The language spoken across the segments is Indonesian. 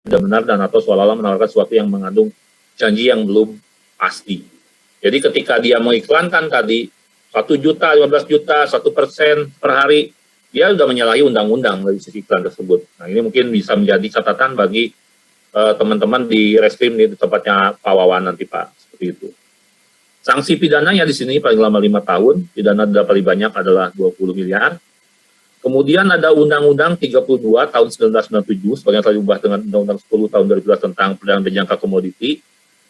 tidak benar dan atau seolah-olah menawarkan sesuatu yang mengandung janji yang belum pasti. Jadi ketika dia mengiklankan tadi 1 juta, 15 juta, 1% per hari, dia sudah menyalahi undang-undang dari sisi iklan tersebut. Nah ini mungkin bisa menjadi catatan bagi teman-teman di Reskrim di tempatnya Pak Wawan nanti Pak, seperti itu. Sanksi pidananya di sini paling lama 5 tahun, pidana denda paling banyak adalah 20 miliar. Kemudian ada Undang-Undang 32 tahun 1997, sebagai telah diubah dengan Undang-Undang 10 tahun 2012 tentang perdagangan berjangka komoditi,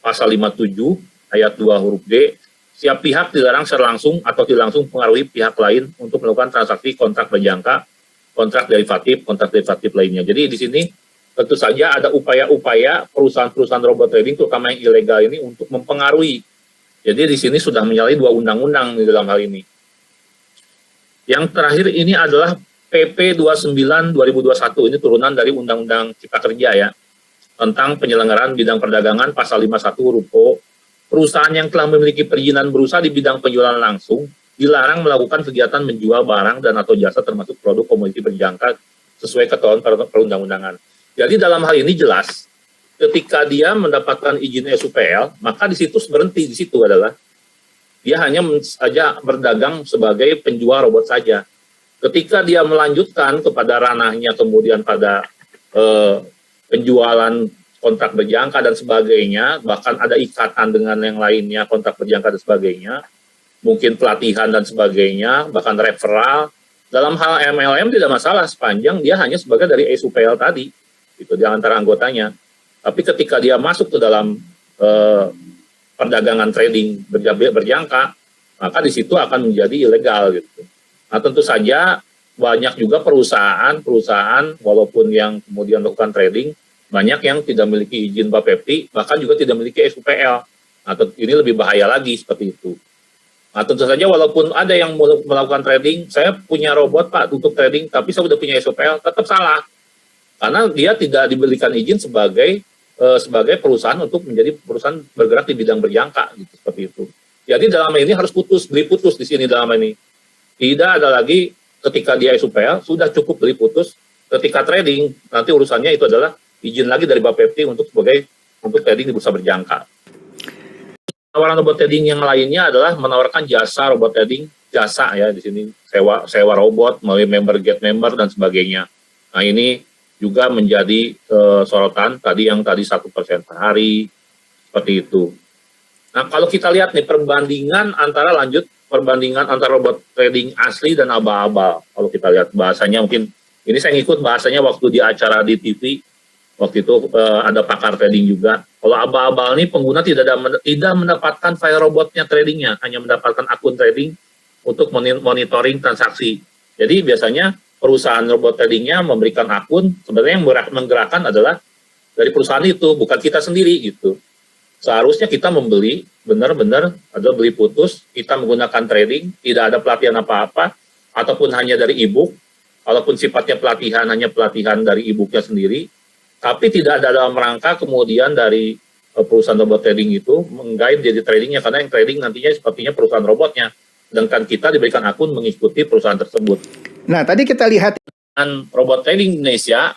pasal 57 ayat 2 huruf D, setiap pihak dilarang secara langsung atau tidak langsung mempengaruhi pihak lain untuk melakukan transaksi kontrak berjangka, kontrak derivatif lainnya. Jadi di sini tentu saja ada upaya-upaya perusahaan-perusahaan robot trading, terutama yang ilegal ini, untuk mempengaruhi. Jadi di sini sudah menyalahi 2 undang-undang di dalam hal ini. Yang terakhir ini adalah PP 29 2021, ini turunan dari Undang-Undang Cipta Kerja ya, tentang penyelenggaraan bidang perdagangan pasal 51 huruf O. Perusahaan yang telah memiliki perizinan berusaha di bidang penjualan langsung dilarang melakukan kegiatan menjual barang dan atau jasa termasuk produk komoditi berjangka sesuai ketentuan perundang-undangan. Jadi dalam hal ini jelas, ketika dia mendapatkan izin SUPL, maka di situ berhenti, di situ adalah dia hanya saja berdagang sebagai penjual robot saja. Ketika dia melanjutkan kepada ranahnya kemudian pada penjualan kontrak berjangka dan sebagainya, bahkan ada ikatan dengan yang lainnya, kontrak berjangka dan sebagainya, mungkin pelatihan dan sebagainya, bahkan referral, dalam hal MLM tidak masalah sepanjang dia hanya sebagai dari SUPL tadi, itu di antara anggotanya. Tapi ketika dia masuk ke dalam perdagangan trading berjangka, maka di situ akan menjadi ilegal gitu. Nah tentu saja banyak juga perusahaan walaupun yang kemudian melakukan trading, banyak yang tidak memiliki izin Bapepti, bahkan juga tidak memiliki SUPL. Nah ini lebih bahaya lagi seperti itu. Nah tentu saja walaupun ada yang melakukan trading, saya punya robot Pak untuk trading, tapi saya sudah punya SUPL, tetap salah. Karena dia tidak diberikan izin sebagai perusahaan untuk menjadi perusahaan bergerak di bidang berjangka gitu, seperti itu. Jadi dalam ini harus beli putus di sini dalam ini. Tidak ada lagi ketika dia SUPL sudah cukup beli putus. Ketika trading nanti urusannya itu adalah izin lagi dari Bapepti untuk trading di bursa berjangka. Tawaran robot trading yang lainnya adalah menawarkan jasa robot trading, jasa ya di sini sewa robot melalui member get member dan sebagainya. Nah ini juga menjadi sorotan yang tadi 1% per hari, seperti itu. Nah, kalau kita lihat nih perbandingan antara robot trading asli dan abal-abal. Kalau kita lihat bahasanya, mungkin ini saya ngikut bahasanya waktu di acara di TV, waktu itu ada pakar trading juga. Kalau abal-abal ini pengguna tidak mendapatkan file robotnya tradingnya, hanya mendapatkan akun trading untuk monitoring transaksi. Jadi biasanya perusahaan robot tradingnya memberikan akun, sebenarnya yang menggerakkan adalah dari perusahaan itu, bukan kita sendiri gitu. Seharusnya kita membeli, benar-benar ada beli putus, kita menggunakan trading, tidak ada pelatihan apa-apa, ataupun hanya dari e-book, walaupun sifatnya pelatihan, hanya pelatihan dari e-booknya sendiri, tapi tidak ada dalam rangka kemudian dari perusahaan robot trading itu meng-guide jadi tradingnya, karena yang trading nantinya sepertinya perusahaan robotnya, sedangkan kita diberikan akun mengikuti perusahaan tersebut. Nah, tadi kita lihat robot trading Indonesia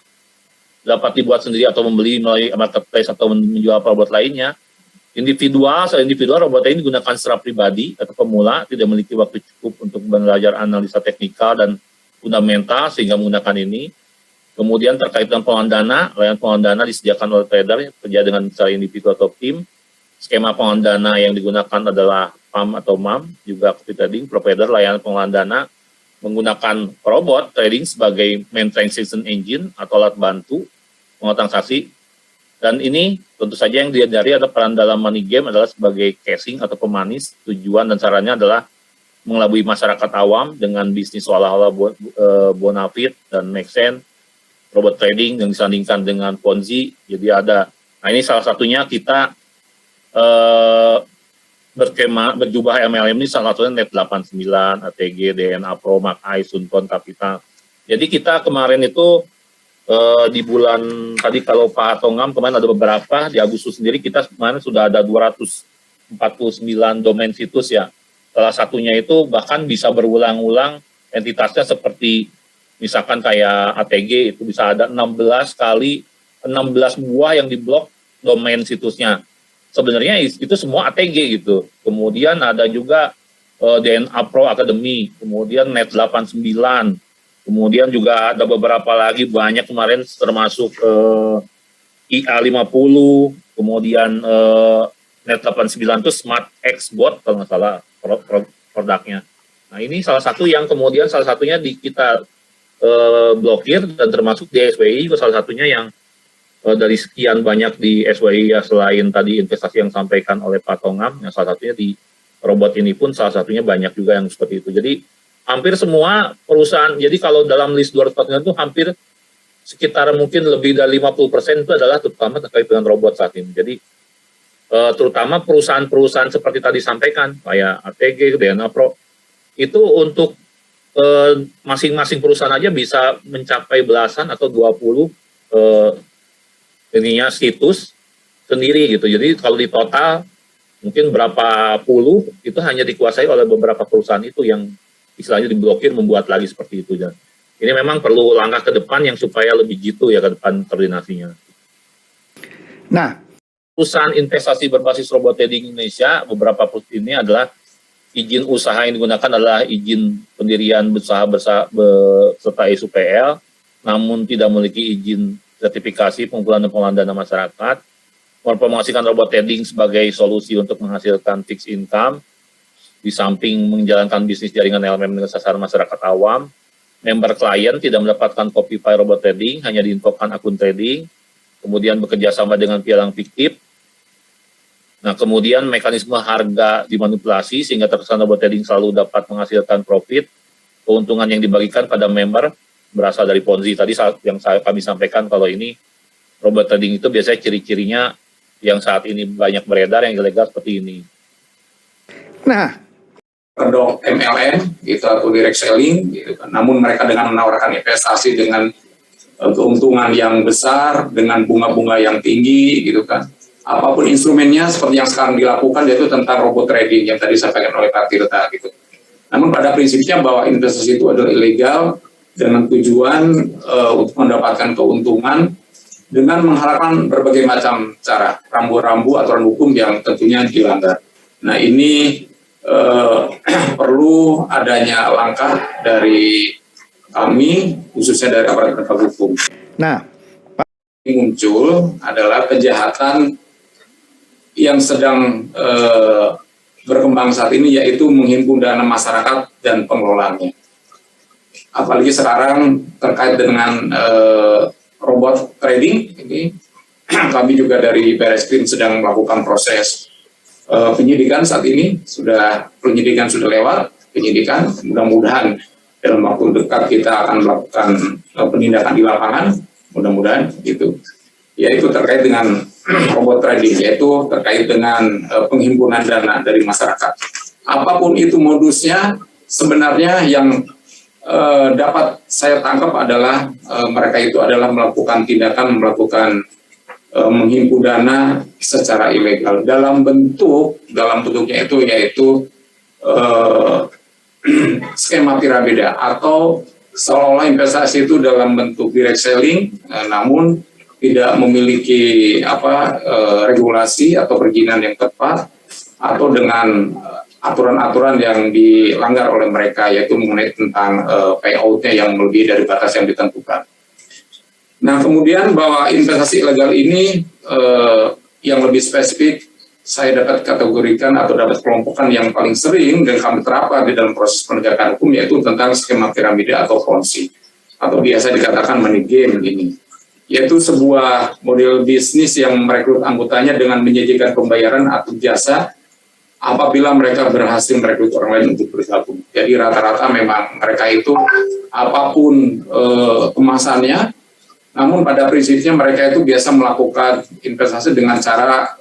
dapat dibuat sendiri atau membeli melalui marketplace atau menjual robot lainnya. Individual robot trading digunakan secara pribadi atau pemula, tidak memiliki waktu cukup untuk belajar analisa teknikal dan fundamental sehingga menggunakan ini. Kemudian terkait dengan pengelolaan dana, layanan pengelolaan dana disediakan oleh trader kerja dengan secara individu atau tim. Skema pengelolaan dana yang digunakan adalah PAM atau MAM, juga copy trading, provider layanan pengelolaan dana menggunakan robot trading sebagai main transaction engine atau alat bantu pengelolaan transaksi. Dan ini tentu saja yang dihindari adalah peran dalam money game adalah sebagai casing atau pemanis. Tujuan dan caranya adalah mengelabui masyarakat awam dengan bisnis seolah-olah bonafit dan make sense. Robot trading yang disandingkan dengan Ponzi. Jadi nah ini salah satunya kita berjubah MLM ini salah satunya Net89, ATG, DNA Pro, Makai, Sunkon, Kapital. Jadi kita kemarin itu di bulan tadi kalau Pak Tongam kemarin ada beberapa, di Agustus sendiri kita kemarin sudah ada 249 domain situs ya. Salah satunya itu bahkan bisa berulang-ulang entitasnya seperti misalkan kayak ATG itu bisa ada 16 kali 16 buah yang diblok domain situsnya. Sebenarnya itu semua ATG gitu. Kemudian ada juga DNA Pro Academy, kemudian Net 89, kemudian juga ada beberapa lagi banyak kemarin termasuk IA 50, kemudian Net 89 itu Smart X Bot kalau nggak salah produknya. Nah ini salah satu yang kemudian salah satunya kita blokir, dan termasuk di SWI juga salah satunya yang dari sekian banyak di SWI ya, selain tadi investasi yang disampaikan oleh Pak Tongam, yang salah satunya di robot ini pun salah satunya banyak juga yang seperti itu. Jadi hampir semua perusahaan, jadi kalau dalam list 249 itu hampir sekitar mungkin lebih dari 50% itu adalah terutama terkait dengan robot saat ini. Jadi terutama perusahaan-perusahaan seperti tadi sampaikan, kayak ATG, DNA Pro, itu untuk masing-masing perusahaan aja bisa mencapai belasan atau 20 ininya situs sendiri gitu. Jadi kalau di total mungkin berapa puluh itu hanya dikuasai oleh beberapa perusahaan itu yang istilahnya diblokir, membuat lagi seperti itu. Dan ini memang perlu langkah ke depan yang supaya lebih gitu ya ke depan koordinasinya. Nah, perusahaan investasi berbasis robot trading Indonesia, beberapa perusahaan ini adalah izin usaha yang digunakan adalah izin pendirian usaha beserta SUPL, namun tidak memiliki izin sertifikasi pengumpulan dan pengelolaan dana masyarakat, mempromosikan robot trading sebagai solusi untuk menghasilkan fixed income, di samping menjalankan bisnis jaringan elemen dengan sasaran masyarakat awam. Member klien tidak mendapatkan copy file robot trading, hanya diinfokan akun trading, kemudian bekerja sama dengan pialang fiktif. Nah, kemudian mekanisme harga dimanipulasi sehingga terkesan robot trading selalu dapat menghasilkan profit, keuntungan yang dibagikan pada member berasal dari Ponzi. Tadi yang kami sampaikan kalau ini robot trading itu biasanya ciri-cirinya yang saat ini banyak beredar yang ilegal seperti ini. Nah, kedok MLM gitu atau direct selling gitu kan. Namun mereka dengan menawarkan investasi dengan keuntungan yang besar dengan bunga-bunga yang tinggi gitu kan. Apapun instrumennya seperti yang sekarang dilakukan yaitu tentang robot trading yang tadi disampaikan oleh Pak Tirta gitu. Namun pada prinsipnya bahwa investasi itu adalah ilegal dengan tujuan untuk mendapatkan keuntungan dengan mengharapkan berbagai macam cara, rambu-rambu aturan hukum yang tentunya dilanggar. Nah ini perlu adanya langkah dari kami, khususnya dari aparat penegak hukum. Nah, ini muncul adalah kejahatan yang sedang berkembang saat ini, yaitu menghimpun dana masyarakat dan pengelolaannya. Apalagi sekarang terkait dengan robot trading ini, kami juga dari Barreskrim sedang melakukan proses penyidikan saat ini. Penyidikan sudah lewat, mudah-mudahan dalam waktu dekat kita akan melakukan penindakan di lapangan, mudah-mudahan gitu. Yaitu terkait dengan robot trading, yaitu terkait dengan penghimpunan dana dari masyarakat. Apapun itu modusnya, sebenarnya yang dapat saya tangkap adalah mereka itu adalah melakukan menghimpun dana secara ilegal dalam bentuknya itu yaitu skema piramida atau seolah-olah investasi itu dalam bentuk direct selling, namun tidak memiliki regulasi atau perizinan yang tepat atau dengan aturan-aturan yang dilanggar oleh mereka, yaitu mengenai tentang payout-nya yang melebihi dari batas yang ditentukan. Nah, kemudian bahwa investasi ilegal ini yang lebih spesifik saya dapat kategorikan atau dapat kelompokkan yang paling sering dan kami terapkan di dalam proses penegakan hukum, yaitu tentang skema piramida atau Ponzi, atau biasa dikatakan money game ini. Yaitu sebuah model bisnis yang merekrut anggotanya dengan menjanjikan pembayaran atau jasa apabila mereka berhasil merekrut orang lain untuk bergabung. Jadi rata-rata memang mereka itu apapun kemasannya, namun pada prinsipnya mereka itu biasa melakukan investasi dengan cara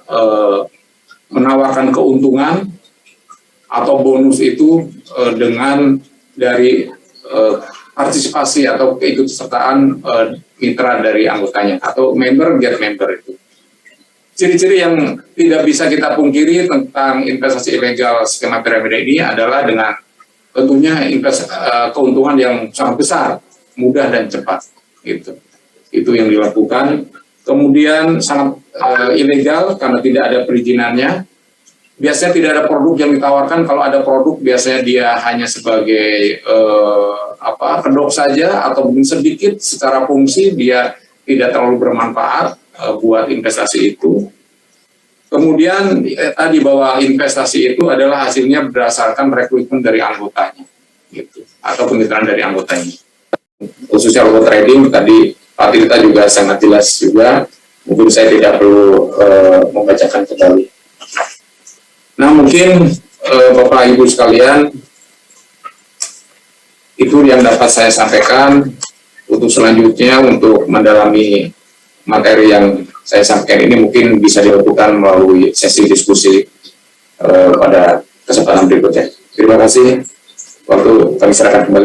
menawarkan keuntungan atau bonus itu dengan dari partisipasi atau keikutsertaan mitra dari anggotanya atau member get member itu. Ciri-ciri yang tidak bisa kita pungkiri tentang investasi ilegal skema piramida ini adalah dengan tentunya keuntungan yang sangat besar, mudah dan cepat. Gitu. Itu yang dilakukan kemudian sangat ilegal karena tidak ada perizinannya. Biasanya tidak ada produk yang ditawarkan. Kalau ada produk biasanya dia hanya sebagai kedok saja atau mungkin sedikit secara fungsi, dia tidak terlalu bermanfaat buat investasi itu. Kemudian tadi bahwa investasi itu adalah hasilnya berdasarkan rekrutmen dari anggotanya, gitu, atau kemitraan dari anggotanya. Khususnya robot trading tadi Pak Tirta juga sangat jelas juga. Mungkin saya tidak perlu membacakan kembali. Nah, mungkin Bapak Ibu sekalian, itu yang dapat saya sampaikan. Untuk selanjutnya, untuk mendalami materi yang saya sampaikan ini mungkin bisa dilakukan melalui sesi diskusi pada kesempatan berikutnya. Terima kasih. Waktu kami serahkan kembali.